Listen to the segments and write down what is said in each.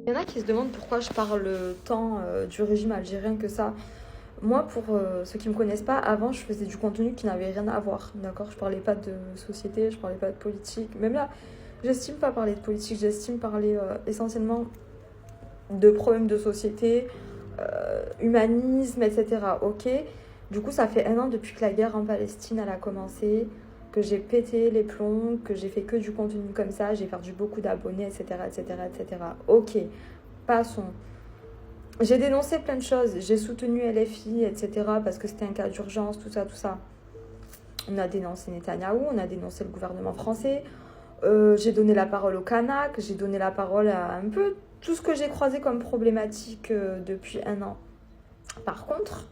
Il y en a qui se demandent pourquoi je parle tant du régime algérien que ça. Moi, pour ceux qui ne me connaissent pas, avant, je faisais du contenu qui n'avait rien à voir, d'accord? Je parlais pas de société, je parlais pas de politique. Même là, j'estime pas parler de politique, j'estime parler essentiellement de problèmes de société, humanisme, etc. Ok? Du coup, ça fait 1 an depuis que la guerre en Palestine elle a commencé, que j'ai pété les plombs, que j'ai fait que du contenu comme ça, j'ai perdu beaucoup d'abonnés, etc., etc., etc. Ok, passons. J'ai dénoncé plein de choses, j'ai soutenu LFI, etc., parce que c'était un cas d'urgence, tout ça, tout ça. On a dénoncé Netanyahou, on a dénoncé le gouvernement français, j'ai donné la parole au Kanak, j'ai donné la parole à un peu tout ce que j'ai croisé comme problématique depuis 1 an. Par contre,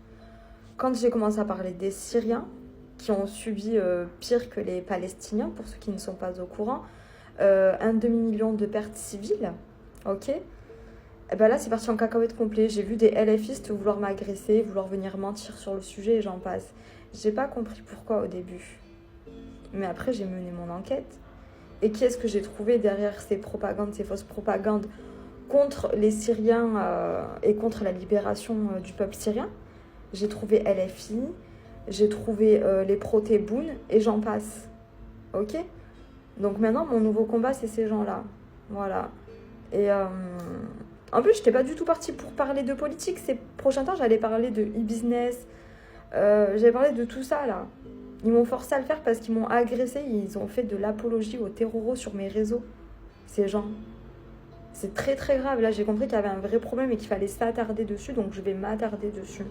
quand j'ai commencé à parler des Syriens, qui ont subi pire que les Palestiniens, pour ceux qui ne sont pas au courant, un demi-million de pertes civiles, ok? Et ben là, c'est parti en cacahuète complet. J'ai vu des LFistes vouloir m'agresser, vouloir venir mentir sur le sujet et j'en passe. J'ai pas compris pourquoi au début. Mais après, j'ai mené mon enquête. Et qui est-ce que j'ai trouvé derrière ces propagandes, ces fausses propagandes contre les Syriens et contre la libération du peuple syrien? J'ai trouvé LFI, j'ai trouvé les pro-Tebboune et j'en passe. Ok? Donc maintenant, mon nouveau combat, c'est ces gens-là. Voilà. Et en plus, je n'étais pas du tout partie pour parler de politique. Ces prochains temps, j'allais parler de e-business. J'allais parler de tout ça, là. Ils m'ont forcé à le faire parce qu'ils m'ont agressé. Ils ont fait de l'apologie aux terroristes sur mes réseaux. Ces gens. C'est très très grave. Là, j'ai compris qu'il y avait un vrai problème et qu'il fallait s'attarder dessus. Donc, je vais m'attarder dessus.